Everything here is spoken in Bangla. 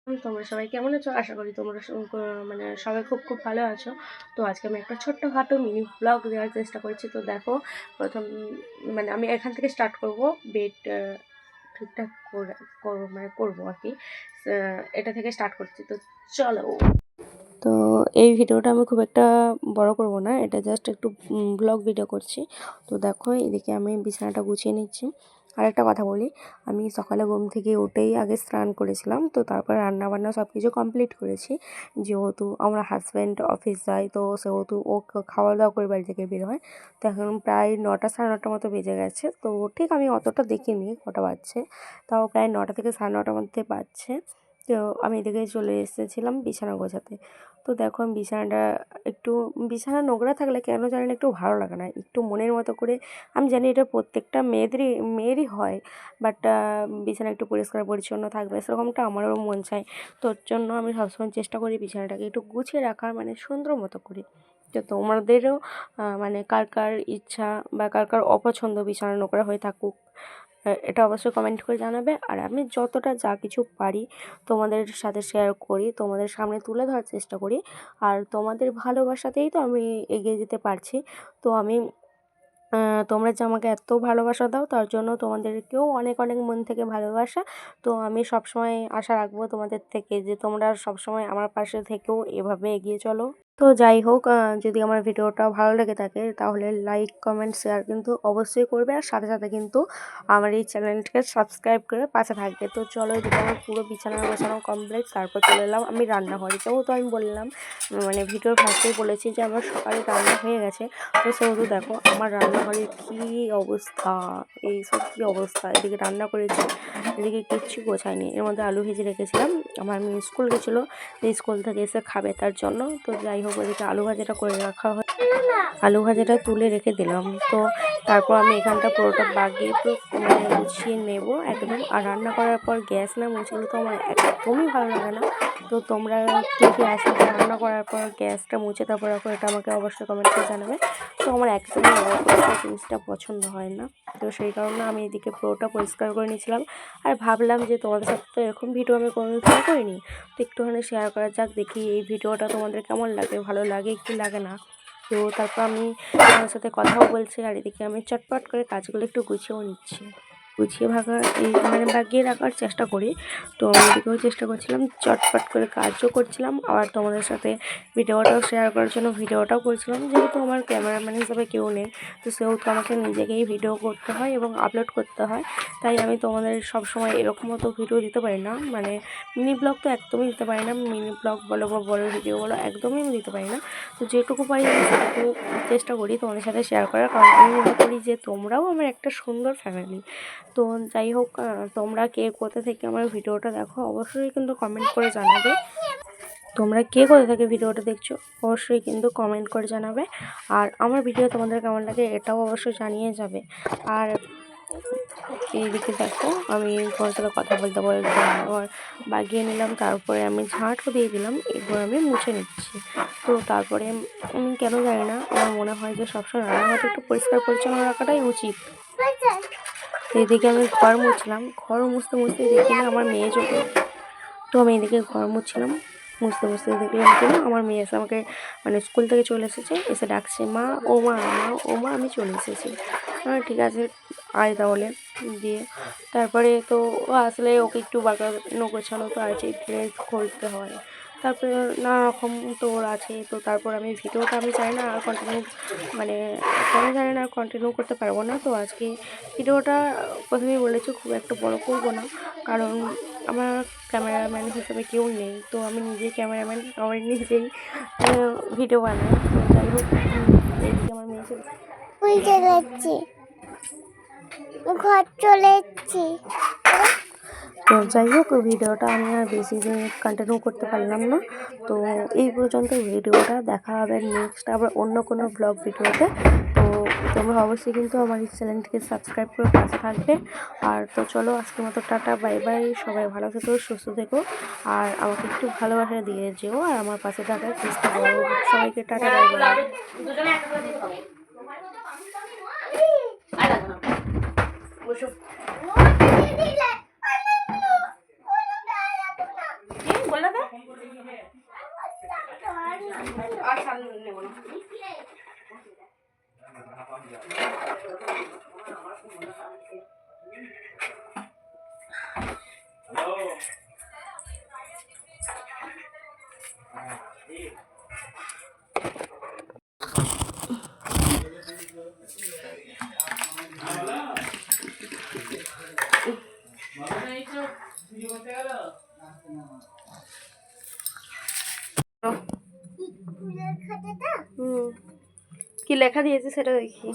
তোমরা সবাই কেমন আছো? আশা করি তোমরা মানে সবাই খুব খুব ভালো আছো। তো আজকে আমি একটা ছোট্টখাটো মিনি ব্লগ দেওয়ার চেষ্টা করছি। তো দেখো, প্রথম মানে আমি এখান থেকে স্টার্ট করব। বেড ঠিকঠাক মানে করবো আর কি। এটা থেকে স্টার্ট করছি, তো চলো। তো এই ভিডিওটা আমি খুব একটা বড় করব না, এটা জাস্ট একটু ব্লগ ভিডিও করছি। তো দেখো, এদিকে আমি বিছানাটা গুছিয়ে নিচ্ছি। আর একটা কথা বলি, আমি সকালে ঘুম থেকে উঠেই আগে স্নান করেছিলাম, তো তারপর রান্নাবান্না সব কিছু কমপ্লিট করেছি। যেহেতু আমার হাজব্যান্ড অফিস যায়, তো সেহেতু ও খাওয়া দাওয়া করে বাড়ি থেকে বের হয়। তো এখন প্রায় 9টা সাড়ে 9টার মতো বেজে গেছে। তো ঠিক আমি অতটা দেখিনি কটা বাজছে, তাও প্রায় 9টা থেকে সাড়ে 9টার মধ্যে বাজছে। তো আমি এদিকে চলে এসেছিলাম বিছানা গোছাতে। তো দেখো, আমি বিছানা নোংরা থাকলে কেন জানি না একটু ভালো লাগে না, একটু মনের মতো করে। আমি জানি এটা প্রত্যেকটা মেয়েরই হয়, বাট বিছানা একটু পরিষ্কার পরিচ্ছন্ন থাকবে সেরকমটা আমারও মন চায়। তোর জন্য আমি সবসময় চেষ্টা করি বিছানাটাকে একটু গুছিয়ে রাখার, মানে সুন্দর মতো করে। তো তোমাদেরও মানে কার কার ইচ্ছা বা কার কার অপছন্দ বিছানা নোংরা হয়ে থাকুক, এটা অবশ্যই কমেন্ট করে জানাবে। আর আমি যতটা যা কিছু পারি তোমাদের সাথে শেয়ার করি, তোমাদের সামনে তুলে ধরার চেষ্টা করি। আর তোমাদের ভালোবাসাতেই তো আমি এগিয়ে যেতে পারছি। তো আমি তোমরা যে আমাকে এত ভালোবাসা দাও, তার জন্য তোমাদেরকেও অনেক অনেক মন থেকে ভালোবাসা। তো আমি সবসময় আশা রাখবো তোমাদের থেকে যে তোমরা সবসময় আমার পাশে থেকেও এভাবে এগিয়ে চলো। তো যাই হোক, যদি আমার ভিডিওটা ভালো লেগে থাকে তাহলে লাইক কমেন্ট শেয়ার কিন্তু অবশ্যই করবে, আর সাথে সাথে কিন্তু আমার এই চ্যানেলটাকে সাবস্ক্রাইব করে পাশে থাকবে। তো চলো, এদিকে আমার পুরো বিছানা গোছানো কমপ্লিট। তারপর চলে এলাম আমি রান্নাঘরে। তো আমি বললাম, মানে ভিডিওর ফার্স্টেই বলেছি যে আমার সকালে রান্না হয়ে গেছে। তো সেহেতু দেখো আমার রান্নাঘরের কী অবস্থা, এইসব কী অবস্থা। এদিকে রান্না করেছি, এদিকে কিচ্ছু গোছায়নি। এর মধ্যে আলু ভেজে রেখেছিলাম, আমার মেয়ে স্কুল গেছিলো, স্কুল থেকে এসে খাবে তার জন্য। তো যাই হোক, ওদিকে আলু ভাজাটা করে রাখা হয়, আলু ভাজাটা তুলে রেখে দিলাম। তো তারপর আমি এখানটা পুরোটা বাগিয়ে মানে গুছিয়ে নেব একদম। আর রান্না করার পর গ্যাস না মুছলে তো আমার একদমই ভালো লাগে না। তো তোমরা কে কে আসো রান্না করার পর গ্যাসটা মুছে তারপর রাখো, এটা আমাকে অবশ্যই কমেন্ট করে জানাবে। তো আমার একদমই জিনিসটা পছন্দ হয় না। তো সেই কারণে আমি এদিকে পুরোটা পরিষ্কার করে নিয়েছিলাম। আর ভাবলাম যে তোমাদের সাথে তো এরকম ভিডিও আমি কোনোদিন শেয়ার করিনি, তো একটুখানি শেয়ার করা যাক, দেখি এই ভিডিওটা তোমাদের কেমন লাগে, ভালো লাগে কি লাগে না। তো তারপর আমি তোমার সাথে কথাও বলছি, আর এদিকে আমি চটপট করে কাজগুলো একটু গুছিয়েও নিচ্ছি। গুছিয়ে মানে বাগিয়ে রাখার চেষ্টা করি। তো আমি এদিকেও চেষ্টা করছিলাম, চটপট করে কাজও করছিলাম, আবার তোমাদের সাথে ভিডিওটাও শেয়ার করার জন্য ভিডিওটাও করছিলাম। যেহেতু আমার ক্যামেরাম্যান হিসেবে কেউ নেই, তো সেহেতু আমাকে নিজেকেই ভিডিও করতে হয় এবং আপলোড করতে হয়। তাই আমি তোমাদের সবসময় এরকম মতো ভিডিও দিতে পারি না, মানে মিনি ব্লগ তো একদমই দিতে পারি না। মিনি ব্লগ বলো বা বড় ভিডিও বলো, একদমই আমি দিতে পারি না। তো যেটুকু পারি আমি সেটুকু চেষ্টা করি তোমাদের সাথে শেয়ার করার, কারণ আমি মনে করি যে তোমরাও আমার একটা সুন্দর ফ্যামিলি। তো যাই হোক, তোমরা কে কোথা থেকে আমার ভিডিওটা দেখো অবশ্যই কিন্তু কমেন্ট করে জানাবে। তোমরা কে কোথা থেকে ভিডিওটা দেখছো অবশ্যই কিন্তু কমেন্ট করে জানাবে। আর আমার ভিডিও তোমাদের কেমন লাগে এটাও অবশ্যই জানিয়ে যাবে। আর এইদিকে দেখো, আমি তোমার সাথে কথা বলতে বলতে আবার বাগিয়ে নিলাম, তারপরে আমি ঝাঁটও দিয়ে দিলাম, এরপর আমি মুছে নিচ্ছি। তো তারপরে কেন জানি না আমার মনে হয় যে সবসময় রান্নাঘরটা একটু পরিষ্কার পরিচ্ছন্ন রাখাটাই উচিত। এদিকে আমি ঘর মুছলাম, ঘর মুছতে মুছতে দেখি না আমার মেয়ে চোখে। তো আমি এদিকে ঘর মুছছিলাম, মুছতে মুছতে দেখলাম কি না আমার মেয়ে এসে আমাকে, মানে স্কুল থেকে চলে এসেছে, এসে ডাকছে মা ও মা, মা ও মা, আমি চলে এসেছি। ঠিক আছে আয় তাহলে। দিয়ে তারপরে তো ও আসলে ওকে একটু বাগানো গোছানো তো আছে, ড্রেস খুলতে হয়, তারপরে নানা রকম তো ওর আছে। তো তারপর আমি ভিডিওটা আমি চাই না আর কন্টিনিউ, মানে কেন জানি না আর কন্টিনিউ করতে পারবো না। তো আজকে ভিডিওটা প্রথমেই বলেছি খুব একটা বড় করবো না, কারণ আমার ক্যামেরাম্যান হিসেবে কেউ নেই। তো আমি নিজেই ক্যামেরাম্যান, আমার নিজেই ভিডিও বানাই। তো যাই হোক, এইদিকে আমার মেয়ে চলে যাচ্ছি, ঘর চলে যাচ্ছি। তো যাই হোক, ভিডিওটা আমি আর বেশি দিন কন্টিনিউ করতে পারলাম না। তো এই পর্যন্ত ভিডিওটা, দেখা হবে নেক্সট আবার অন্য কোনো ব্লগ ভিডিওতে। তো তোমরা অবশ্যই কিন্তু আমার এই চ্যানেলটিকে সাবস্ক্রাইব করে পাশে থাকবে। আর তো চলো, আজকের মতো টাটা, বাই বাই। সবাই ভালো থেকো, সুস্থ থেকো, আর আমাকে একটু ভালোবাসা দিয়ে যেও, আর আমার পাশে থাকার চেষ্টা করো। সবাইকে টাটা, বাই বাই। জানাবে আর সামনে নেব না। কি লেখা দিয়েছে সেটা দেখি।